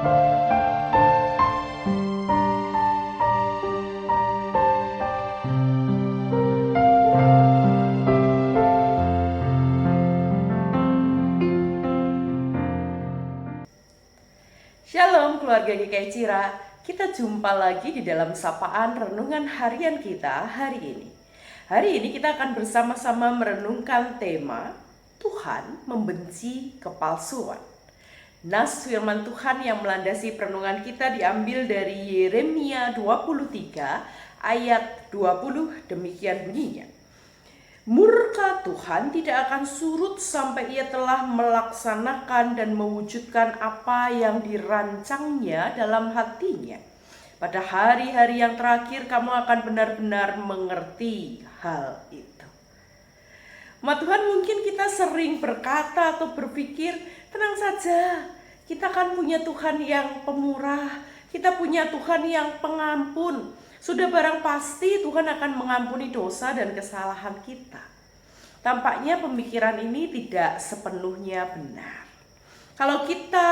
Shalom keluarga GKI Cira, kita jumpa lagi di dalam sapaan renungan harian kita hari ini. Hari ini kita akan bersama-sama merenungkan tema Tuhan membenci kepalsuan. Nas firman Tuhan yang melandasi perenungan kita diambil dari Yeremia 23 ayat 20, demikian bunyinya. Murka Tuhan tidak akan surut sampai ia telah melaksanakan dan mewujudkan apa yang dirancangnya dalam hatinya. Pada hari-hari yang terakhir kamu akan benar-benar mengerti hal itu. Tuhan, mungkin kita sering berkata atau berpikir, tenang saja, kita kan punya Tuhan yang pemurah, kita punya Tuhan yang pengampun. Sudah barang pasti Tuhan akan mengampuni dosa dan kesalahan kita. Tampaknya pemikiran ini tidak sepenuhnya benar. Kalau kita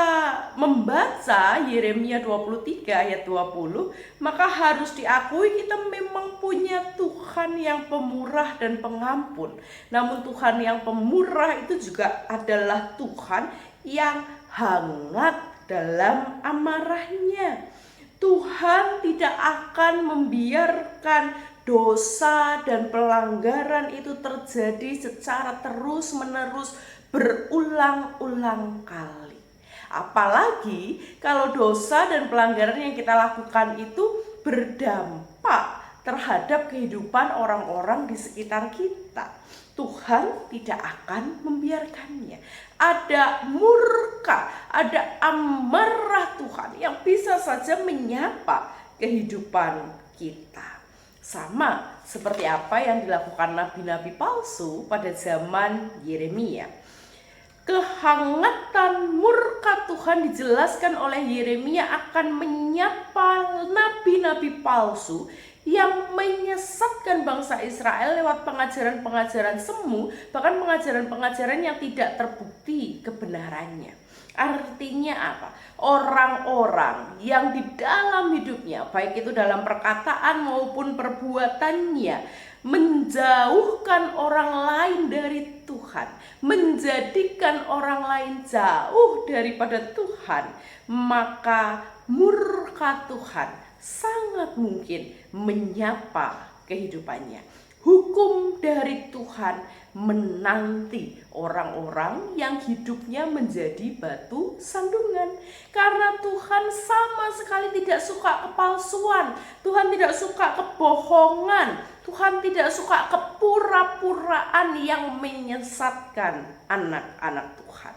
membaca Yeremia 23 ayat 20, maka harus diakui kita memang punya Tuhan yang pemurah dan pengampun. Namun Tuhan yang pemurah itu juga adalah Tuhan yang hangat dalam amarahnya. Tuhan tidak akan membiarkan dosa dan pelanggaran itu terjadi secara terus-menerus berulang-ulang kali. Apalagi kalau dosa dan pelanggaran yang kita lakukan itu berdampak terhadap kehidupan orang-orang di sekitar kita. Tuhan tidak akan membiarkannya. Ada murka, ada amarah Tuhan yang bisa saja menyapa kehidupan kita. Sama seperti apa yang dilakukan nabi-nabi palsu pada zaman Yeremia. Kehangatan murka Tuhan dijelaskan oleh Yeremia akan menyapa nabi-nabi palsu yang menyesatkan bangsa Israel lewat pengajaran-pengajaran semu, bahkan pengajaran-pengajaran yang tidak terbukti kebenarannya. Artinya apa? Orang-orang yang di dalam hidupnya, baik itu dalam perkataan maupun perbuatannya, menjauhkan orang lain dari Tuhan, menjadikan orang lain jauh daripada Tuhan, maka murka Tuhan sangat mungkin menyapa kehidupannya. Hukum dari Tuhan menanti orang-orang yang hidupnya menjadi batu sandungan. Karena Tuhan sama sekali tidak suka kepalsuan. Tuhan tidak suka kebohongan. Tuhan tidak suka kepura-puraan yang menyesatkan anak-anak Tuhan.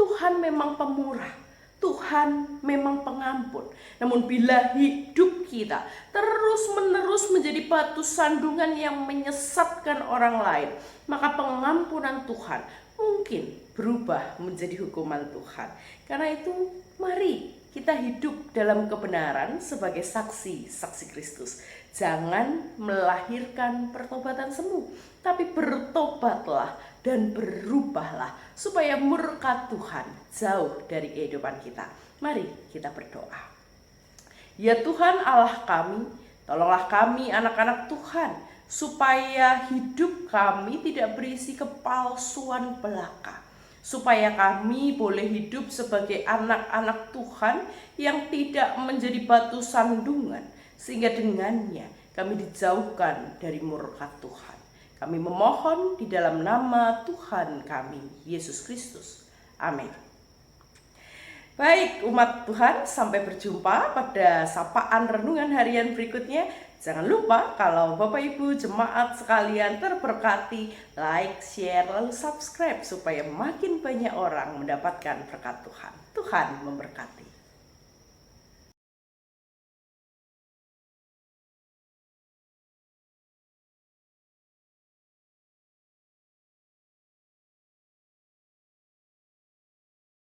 Tuhan memang pemurah. Tuhan memang pengampun. Namun bila hidup kita terus-menerus menjadi batu sandungan yang menyesatkan orang lain, maka pengampunan Tuhan mungkin berubah menjadi hukuman Tuhan. Karena itu mari kita hidup dalam kebenaran sebagai saksi Kristus. Jangan melahirkan pertobatan semu, tapi bertobatlah dan berubahlah supaya murka Tuhan jauh dari kehidupan kita. Mari kita berdoa. Ya Tuhan Allah kami, tolonglah kami anak-anak Tuhan, supaya hidup kami tidak berisi kepalsuan belaka. Supaya kami boleh hidup sebagai anak-anak Tuhan yang tidak menjadi batu sandungan, sehingga dengannya kami dijauhkan dari murka Tuhan. Kami memohon di dalam nama Tuhan kami, Yesus Kristus. Amin. Baik umat Tuhan, sampai berjumpa pada sapaan renungan harian berikutnya. Jangan lupa kalau Bapak Ibu jemaat sekalian terberkati, like, share, lalu subscribe supaya makin banyak orang mendapatkan berkat Tuhan. Tuhan memberkati.